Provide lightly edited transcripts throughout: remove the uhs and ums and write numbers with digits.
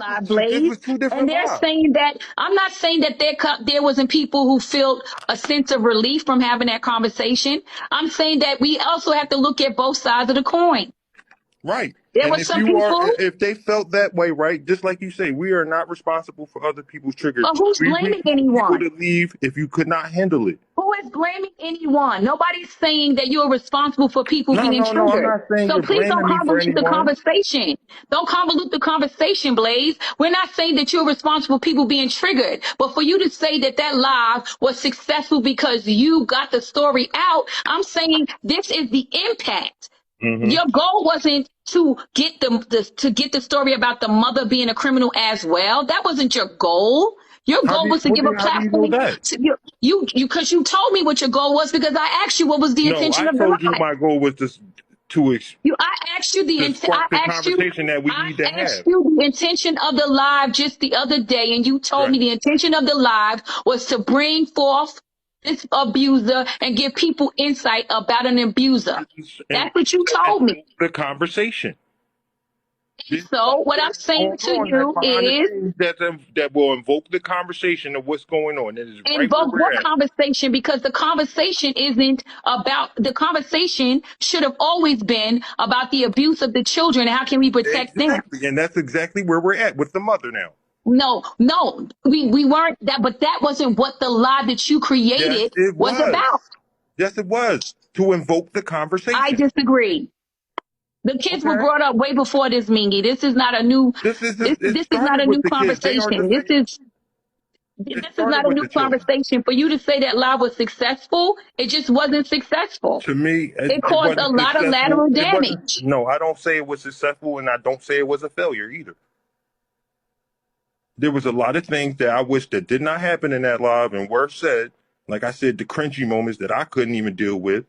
live, This Blaze, was two and different they're lives. saying that I'm not saying that there wasn't people who felt a sense of relief from having that conversation. I'm saying that we also have to look at both sides of the coin. Right. There And were some people, if they felt that way, right, just like you say, we are not responsible for other people's triggers. but who's We blaming told people anyone? to leave if you could not handle it. Who is blaming anyone? Nobody's saying that you're responsible for people No, being no, no. I'm triggered. not saying So you're please don't blaming me for convolute the anyone. conversation. Don't convolute the conversation, Blaze. We're not saying that you're responsible for people being triggered. But for you to say that that live was successful because you got the story out, I'm saying this is the impact. Hmm. Your goal wasn't to get to get the story about the mother being a criminal as well. That wasn't your goal. Your goal was to give a How do you know platform that? to you because you told me what your goal was because I asked you what was the No, intention I of the told you live. my goal was I asked you to I spark the asked you conversation that we I need to asked have. you the intention of the live just the other day, and you told Right. me the intention of the live was to bring forth this abuser and give people insight about an abuser. And That's what you told me. the conversation. There's So what something I'm that's saying going to on that's you behind the is scenes that will invoke the conversation of what's going on. That is right where invoke we're what at. conversation? Because the conversation isn't about the conversation should have always been about the abuse of the children and how can we protect them. Exactly. And that's exactly where we're at with the mother now. No, we weren't that, but that wasn't what the lie that you Yes, created it was was. about. Yes, it was. To invoke the I conversation. disagree. The kids were Okay. brought up way before this, Mingy. This is not a new It this is not started a with new the kids. They are the conversation. same. It This is started not a with new the children. conversation. For you to say that live was successful, it just wasn't successful. To me, It it caused a wasn't lot of successful. lateral It wasn't. damage. No, I don't say it was successful, and I don't say it was a failure either. There was a lot of things that I wish that did not happen in that live and were said. Like I said, the cringy moments that I couldn't even deal with.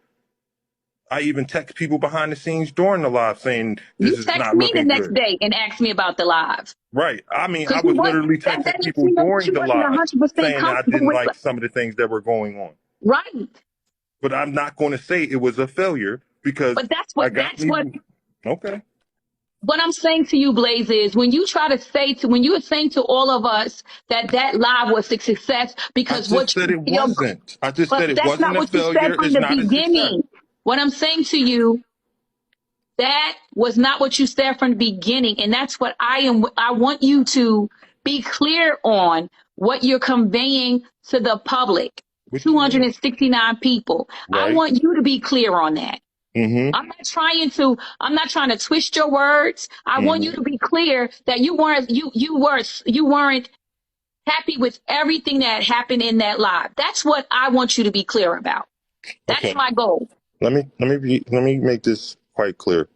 I even text people behind the scenes during the live saying You this is text not me the looking next good. day and asked me about the live. Right. I mean, I Because you was was literally that texting lets people me know that during you the wasn't live 100% saying that I comfortable didn't with like some of the things that were going on. right. But I'm not going to say it was a failure because But I got me. Okay. what I'm saying to you, Blaze, is when you try to say to when you were saying to all of us that that live was a success I because just what said it your wasn't. I just but said it that's not wasn't a what you said failure. from It's the not a success. beginning. What I'm saying to you, that was not what you said from the beginning, and that's what I want you to be clear on what you're conveying to the public. What you mean? 269 people. I Right. want you to be clear on that. Mm-hmm. I'm not trying to twist your words. I want you Mm-hmm. to be clear that you weren't happy with everything that happened in that live. That's what I want you to be clear about. That's Okay. my goal. Let me make this quite clear.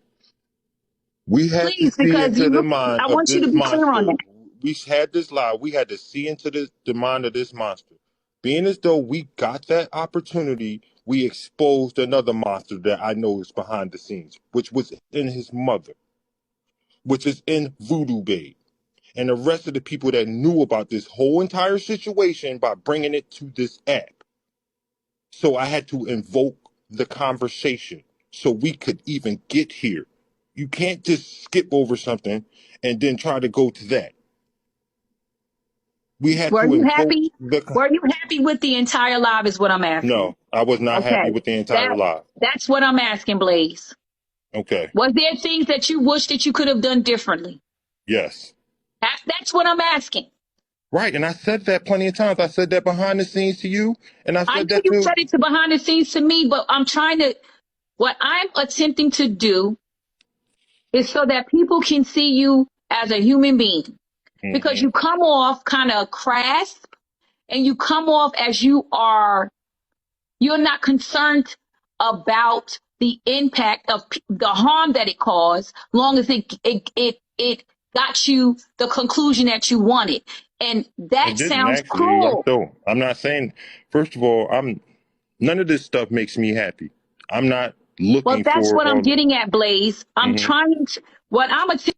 We had to Please, see because into you the look mind I of want you to this be clear on monster. that. We had this lie. We had to see into the mind of this monster. Being as though we got that opportunity, we exposed another monster that I know is behind the scenes, which was in his mother, which is in Voodoo Babe, and the rest of the people that knew about this whole entire situation by bringing it to this app. So I had to invoke the conversation so we could even get here. You can't just skip over something and then try to go to that. We had Were to you invoke happy? Were you happy with the entire live is what I'm asking. No, I was not happy Okay. with the entire That live. that's what I'm asking, Blaze. Okay. Was there things that you wish that you could have done differently? Yes. That's what I'm asking. Right. And I said that plenty of times. I said that behind the scenes to you. And I I said know that you to said it to behind the scenes to me, but what I'm attempting to do is so that people can see you as a human being. Because hmm you come off kind of crass and you come off as you're not concerned about the impact of the harm that it caused, long as it got you the conclusion that you wanted. And It that didn't sounds actually. cruel. So I'm not saying, first of all, none of this stuff makes me happy. I'm not Well, looking that's for what I'm all. getting at, Blaze. Mhm. What I'm attempting